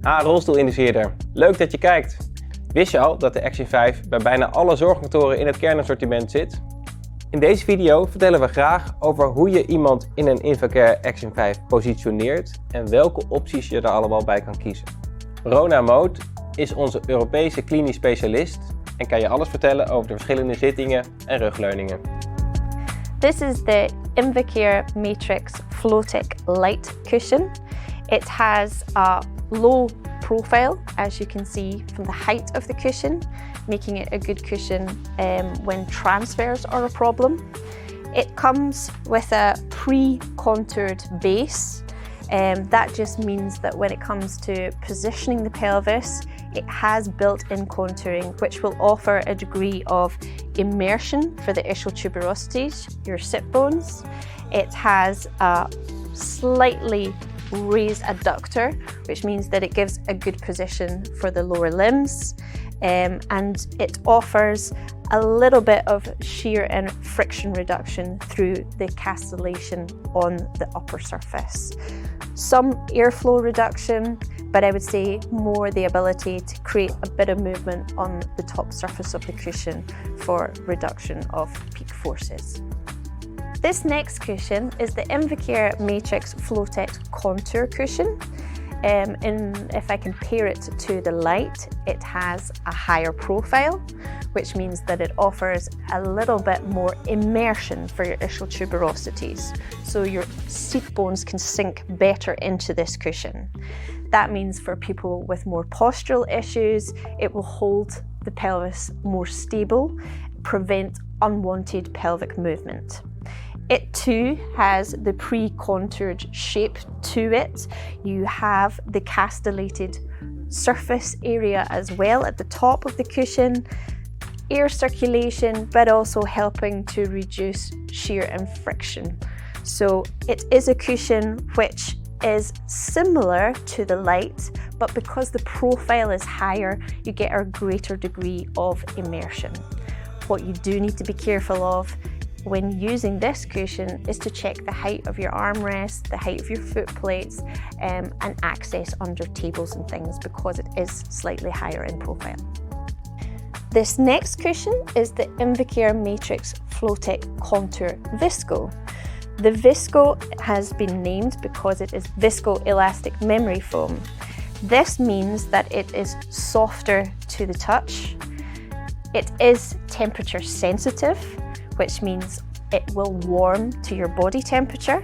Rolstoelindiceerder. Leuk dat je kijkt. Wist je al dat de Action 5 bij bijna alle zorgmotoren in het kernassortiment zit? In deze video vertellen we graag over hoe je iemand in een Invacare Action 5 positioneert en welke opties je er allemaal bij kan kiezen. Rona Moot is onze Europese klinisch specialist en kan je alles vertellen over de verschillende zittingen en rugleuningen. This is the Invacare Matrix Flowtech Light Cushion. It has a low profile, as you can see from the height of the cushion, making it a good cushion when transfers are a problem. It comes with a pre-contoured base. That just means that when it comes to positioning the pelvis, it has built-in contouring, which will offer a degree of immersion for the ischial tuberosities, your sit bones. It has a slightly raised adductor, which means that it gives a good position for the lower limbs, and it offers a little bit of shear and friction reduction through the castellation on the upper surface. Some airflow reduction, but I would say more the ability to create a bit of movement on the top surface of the cushion for reduction of peak forces. This next cushion is the Invacare Matrix Flowtech Contour Cushion. If I compare it to the Light, it has a higher profile, which means that it offers a little bit more immersion for your ischial tuberosities. So your seat bones can sink better into this cushion. That means for people with more postural issues, it will hold the pelvis more stable, prevent unwanted pelvic movement. It too has the pre-contoured shape to it. You have the castellated surface area as well at the top of the cushion, air circulation, but also helping to reduce shear and friction. So it is a cushion which is similar to the Light, but because the profile is higher, you get a greater degree of immersion. What you do need to be careful of when using this cushion is to check the height of your armrest, the height of your foot plates, and access under tables and things, because it is slightly higher in profile. This next cushion is the Invacare Matrix Flowtech Contour Visco. The Visco has been named because it is viscoelastic memory foam. This means that it is softer to the touch. It is temperature sensitive, which means it will warm to your body temperature.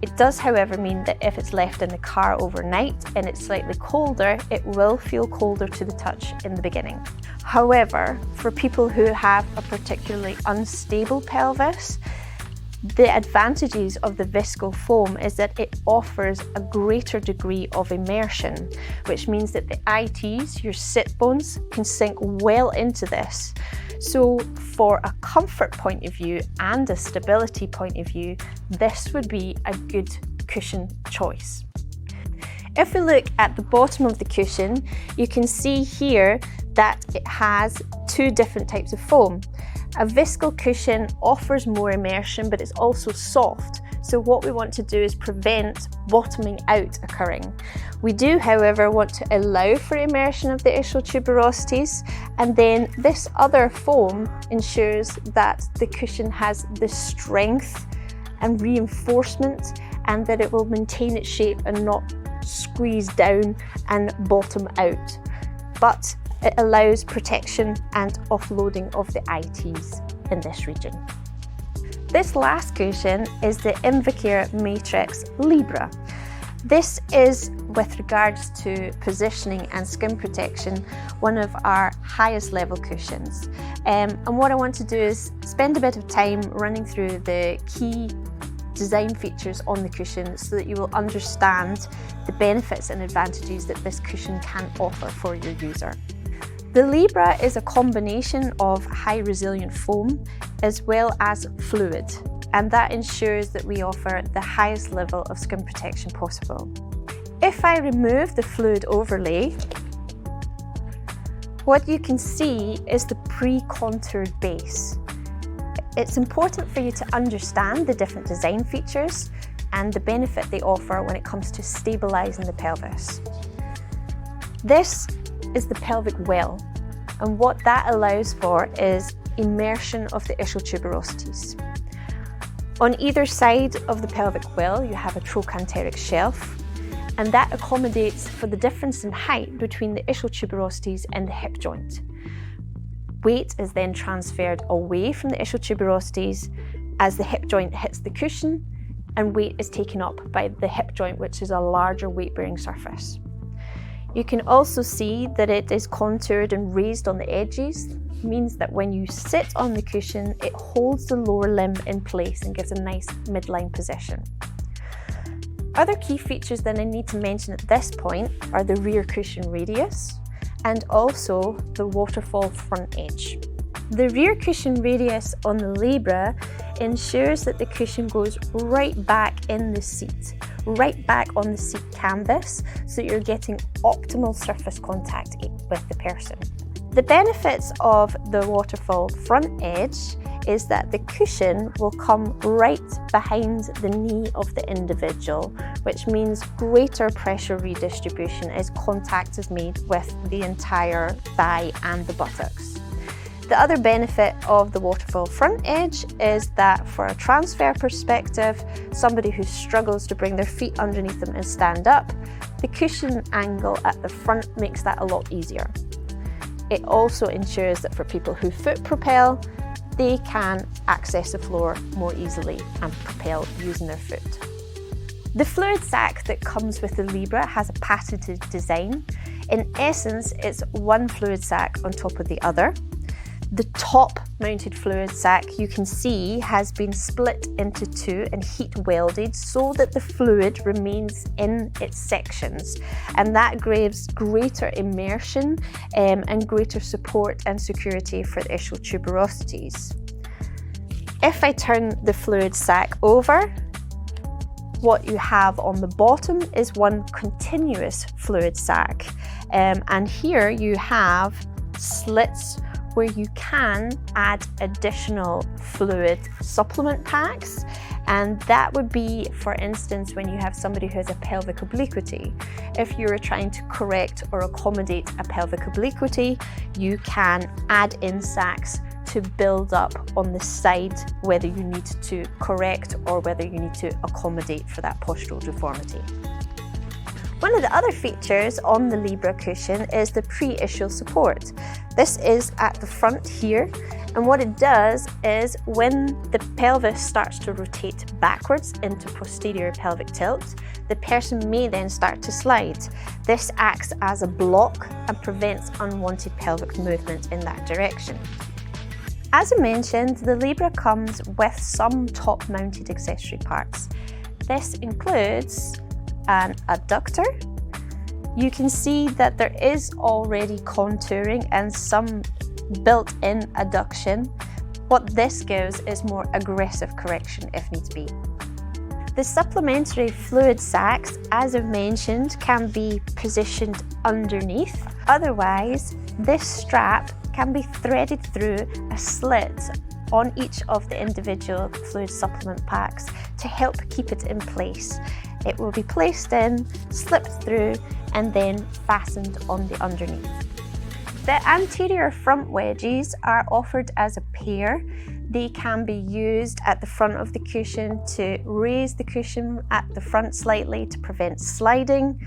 It does, however, mean that if it's left in the car overnight and it's slightly colder, it will feel colder to the touch in the beginning. However, for people who have a particularly unstable pelvis, the advantages of the visco foam is that it offers a greater degree of immersion, which means that the ITs, your sit bones, can sink well into this. So for a comfort point of view and a stability point of view, this would be a good cushion choice. If we look at the bottom of the cushion, you can see here that it has two different types of foam. A visco cushion offers more immersion, but it's also soft. So what we want to do is prevent bottoming out occurring. We do, however, want to allow for immersion of the ischial tuberosities, and then this other foam ensures that the cushion has the strength and reinforcement, and that it will maintain its shape and not squeeze down and bottom out. But it allows protection and offloading of the ITs in this region. This last cushion is the Invacare Matrix Libra. This is, with regards to positioning and skin protection, one of our highest level cushions. And what I want to do is spend a bit of time running through the key design features on the cushion so that you will understand the benefits and advantages that this cushion can offer for your user. The Libra is a combination of high resilient foam as well as fluid, and that ensures that we offer the highest level of skin protection possible. If I remove the fluid overlay, what you can see is the pre-contoured base. It's important for you to understand the different design features and the benefit they offer when it comes to stabilising the pelvis. This is the pelvic well, and what that allows for is immersion of the ischial tuberosities. On either side of the pelvic well, you have a trochanteric shelf, and that accommodates for the difference in height between the ischial tuberosities and the hip joint. Weight is then transferred away from the ischial tuberosities as the hip joint hits the cushion, and weight is taken up by the hip joint, which is a larger weight-bearing surface. You can also see that it is contoured and raised on the edges. Means that when you sit on the cushion, it holds the lower limb in place and gives a nice midline position. Other key features that I need to mention at this point are the rear cushion radius and also the waterfall front edge. The rear cushion radius on the Libra ensures that the cushion goes right back in the seat, right back on the seat canvas, so you're getting optimal surface contact with the person. The benefits of the waterfall front edge is that the cushion will come right behind the knee of the individual, which means greater pressure redistribution as contact is made with the entire thigh and the buttocks. The other benefit of the waterfall front edge is that for a transfer perspective, somebody who struggles to bring their feet underneath them and stand up, the cushion angle at the front makes that a lot easier. It also ensures that for people who foot propel, they can access the floor more easily and propel using their foot. The fluid sac that comes with the Libra has a patented design. In essence, it's one fluid sac on top of the other. The top mounted fluid sac you can see has been split into two and heat welded so that the fluid remains in its sections, and that gives greater immersion and greater support and security for the ischial tuberosities. If I turn the fluid sac over, what you have on the bottom is one continuous fluid sac, and here you have slits where you can add additional fluid supplement packs, and that would be, for instance, when you have somebody who has a pelvic obliquity. If you're trying to correct or accommodate a pelvic obliquity, you can add in sacs to build up on the side, whether you need to correct or whether you need to accommodate for that postural deformity. One of the other features on the Libra cushion is the pre-ischial support. This is at the front here, and what it does is when the pelvis starts to rotate backwards into posterior pelvic tilt, the person may then start to slide. This acts as a block and prevents unwanted pelvic movement in that direction. As I mentioned, the Libra comes with some top-mounted accessory parts. This includes an adductor. You can see that there is already contouring and some built-in adduction. What this gives is more aggressive correction if needs be. The supplementary fluid sacs, as I've mentioned, can be positioned underneath. Otherwise, this strap can be threaded through a slit on each of the individual fluid supplement packs to help keep it in place. It will be placed in, slipped through, and then fastened on the underneath. The anterior front wedges are offered as a pair. They can be used at the front of the cushion to raise the cushion at the front slightly to prevent sliding.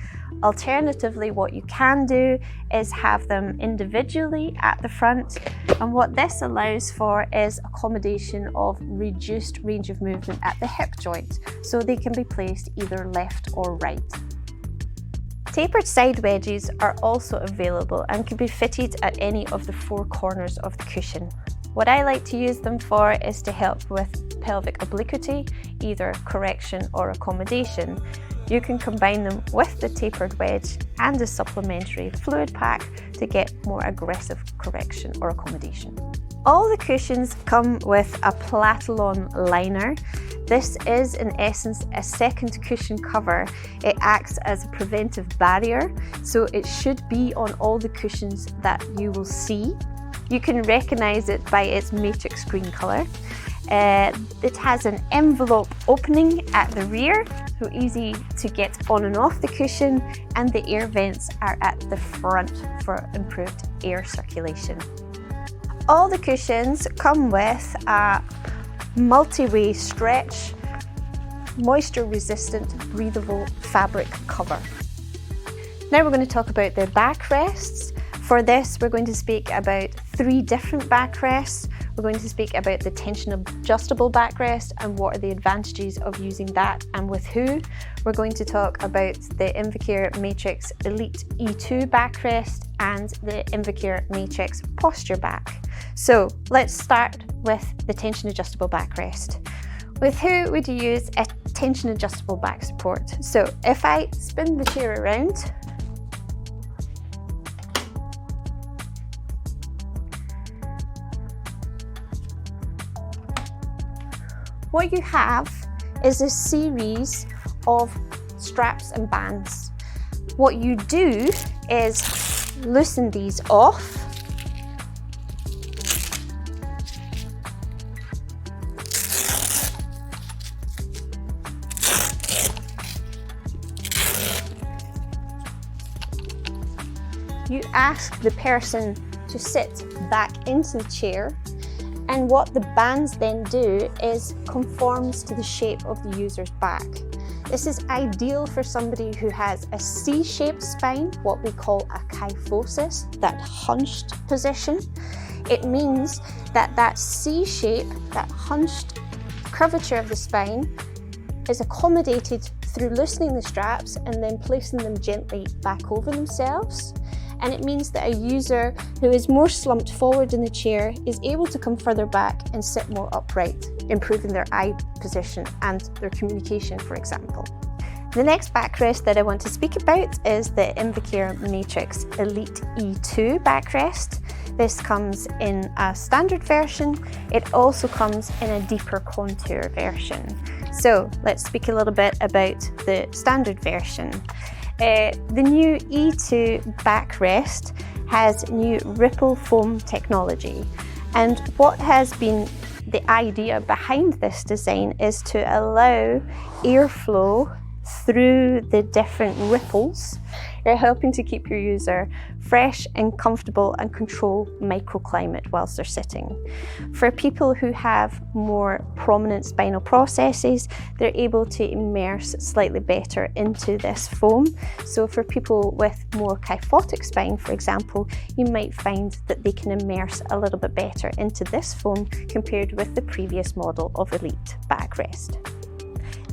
Alternatively, what you can do is have them individually at the front, and what this allows for is accommodation of reduced range of movement at the hip joint, so they can be placed either left or right. Tapered side wedges are also available and can be fitted at any of the four corners of the cushion. What I like to use them for is to help with pelvic obliquity, either correction or accommodation. You can combine them with the tapered wedge and a supplementary fluid pack to get more aggressive correction or accommodation. All the cushions come with a Platalon liner. This is in essence a second cushion cover. It acts as a preventive barrier, so it should be on all the cushions that you will see. You can recognize it by its matrix green color. It has an envelope opening at the rear, so easy to get on and off the cushion, and the air vents are at the front for improved air circulation. All the cushions come with a multi-way stretch, moisture-resistant, breathable fabric cover. Now we're going to talk about the backrests. For this, we're going to speak about 3 different backrests. We're going to speak about the tension adjustable backrest and what are the advantages of using that and with who. We're going to talk about the Invacare Matrix Elite E2 backrest and the Invacare Matrix Posture Back. So let's start with the tension adjustable backrest. With who would you use a tension adjustable back support? So if I spin the chair around, what you have is a series of straps and bands. What you do is loosen these off. You ask the person to sit back into the chair, and what the bands then do is conforms to the shape of the user's back. This is ideal for somebody who has a C-shaped spine, what we call a kyphosis, that hunched position. It means that that C shape, that hunched curvature of the spine, is accommodated through loosening the straps and then placing them gently back over themselves. And it means that a user who is more slumped forward in the chair is able to come further back and sit more upright, improving their eye position and their communication, for example. The next backrest that I want to speak about is the Invacare Matrix Elite E2 backrest. This comes in a standard version. It also comes in a deeper contour version. So let's speak a little bit about the standard version. The new E2 backrest has new ripple foam technology, and what has been the idea behind this design is to allow airflow through the different ripples. You're helping to keep your user fresh and comfortable and control microclimate whilst they're sitting. For people who have more prominent spinal processes, they're able to immerse slightly better into this foam. So for people with more kyphotic spine, for example, you might find that they can immerse a little bit better into this foam compared with the previous model of Elite backrest.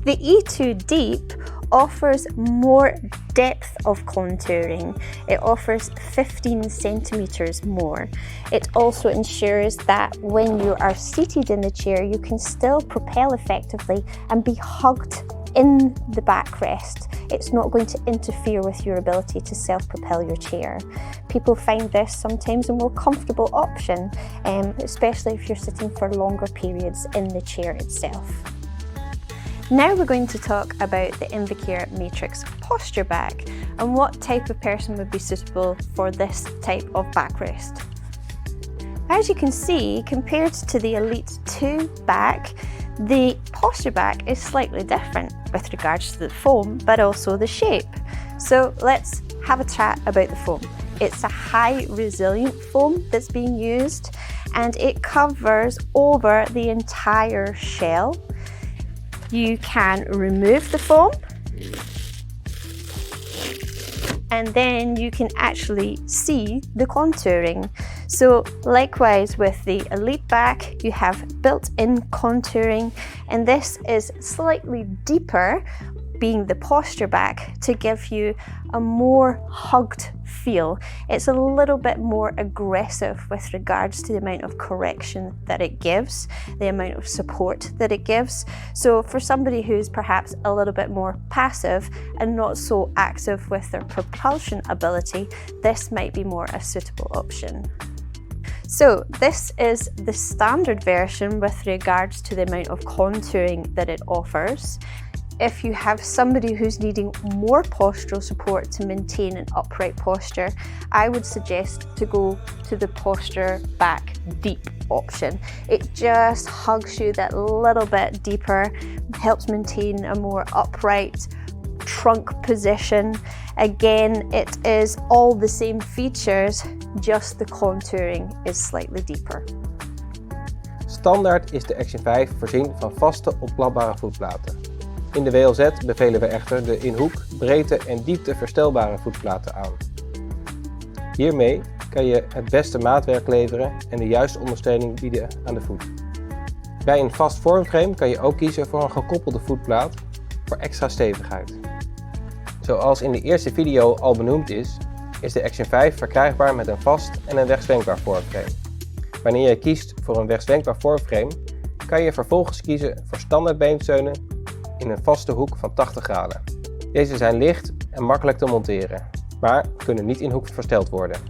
The E2 Deep offers more depth of contouring. It offers 15 centimeters more. It also ensures that when you are seated in the chair, you can still propel effectively and be hugged in the backrest. It's not going to interfere with your ability to self-propel your chair. People find this sometimes a more comfortable option, especially if you're sitting for longer periods in the chair itself. Now we're going to talk about the Invacare Matrix Posture Back and what type of person would be suitable for this type of backrest. As you can see, compared to the Elite 2 back, the posture back is slightly different with regards to the foam, but also the shape. So let's have a chat about the foam. It's a high resilient foam that's being used, and it covers over the entire shell. You can remove the foam, and then you can actually see the contouring. So likewise with the Elite back, you have built-in contouring, and this is slightly deeper, being the posture back, to give you a more hugged feel. It's a little bit more aggressive with regards to the amount of correction that it gives, the amount of support that it gives. So for somebody who's perhaps a little bit more passive and not so active with their propulsion ability, this might be more a suitable option. So this is the standard version with regards to the amount of contouring that it offers. if you have somebody who's needing more postural support to maintain an upright posture, I would suggest to go to the posture back deep option. It just hugs you that little bit deeper, helps maintain a more upright trunk position. Again, it is all the same features, just the contouring is slightly deeper. Standaard is de Action 5 voorzien van vaste opklapbare voetplaten. In de WLZ bevelen we echter de in hoek, breedte en diepte verstelbare voetplaten aan. Hiermee kan je het beste maatwerk leveren en de juiste ondersteuning bieden aan de voet. Bij een vast vormframe kan je ook kiezen voor een gekoppelde voetplaat voor extra stevigheid. Zoals in de eerste video al benoemd is de Action 5 verkrijgbaar met een vast en een wegzwenkbaar vormframe. Wanneer je kiest voor een wegzwenkbaar vormframe, kan je vervolgens kiezen voor standaard beensteunen in een vaste hoek van 80 graden. Deze zijn licht en makkelijk te monteren, maar kunnen niet in hoek versteld worden.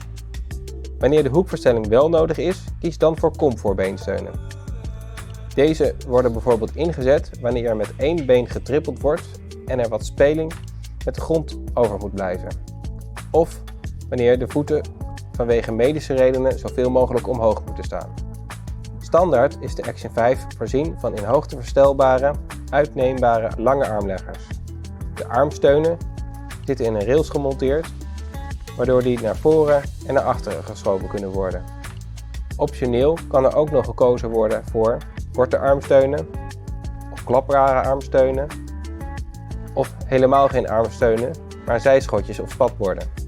Wanneer de hoekverstelling wel nodig is, kies dan voor comfortbeensteunen. Deze worden bijvoorbeeld ingezet wanneer er met één been getrippeld wordt en er wat speling met de grond over moet blijven. Of wanneer de voeten vanwege medische redenen zoveel mogelijk omhoog moeten staan. Standaard is de Action 5 voorzien van in hoogte verstelbare, uitneembare lange armleggers. De armsteunen zitten in een rails gemonteerd, waardoor die naar voren en naar achteren geschoven kunnen worden. Optioneel kan er ook nog gekozen worden voor korte armsteunen of klapbare armsteunen of helemaal geen armsteunen, maar zijschotjes of spatborden.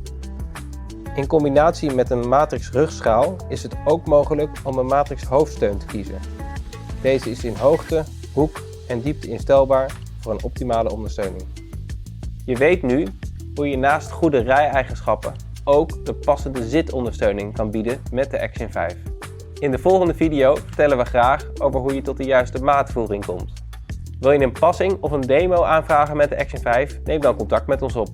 In combinatie met een matrix rugschaal is het ook mogelijk om een matrix hoofdsteun te kiezen. Deze is in hoogte, hoek en diepte instelbaar voor een optimale ondersteuning. Je weet nu hoe je naast goede rij-eigenschappen ook de passende zitondersteuning kan bieden met de Action 5. In de volgende video vertellen we graag over hoe je tot de juiste maatvoering komt. Wil je een passing of een demo aanvragen met de Action 5? Neem dan contact met ons op.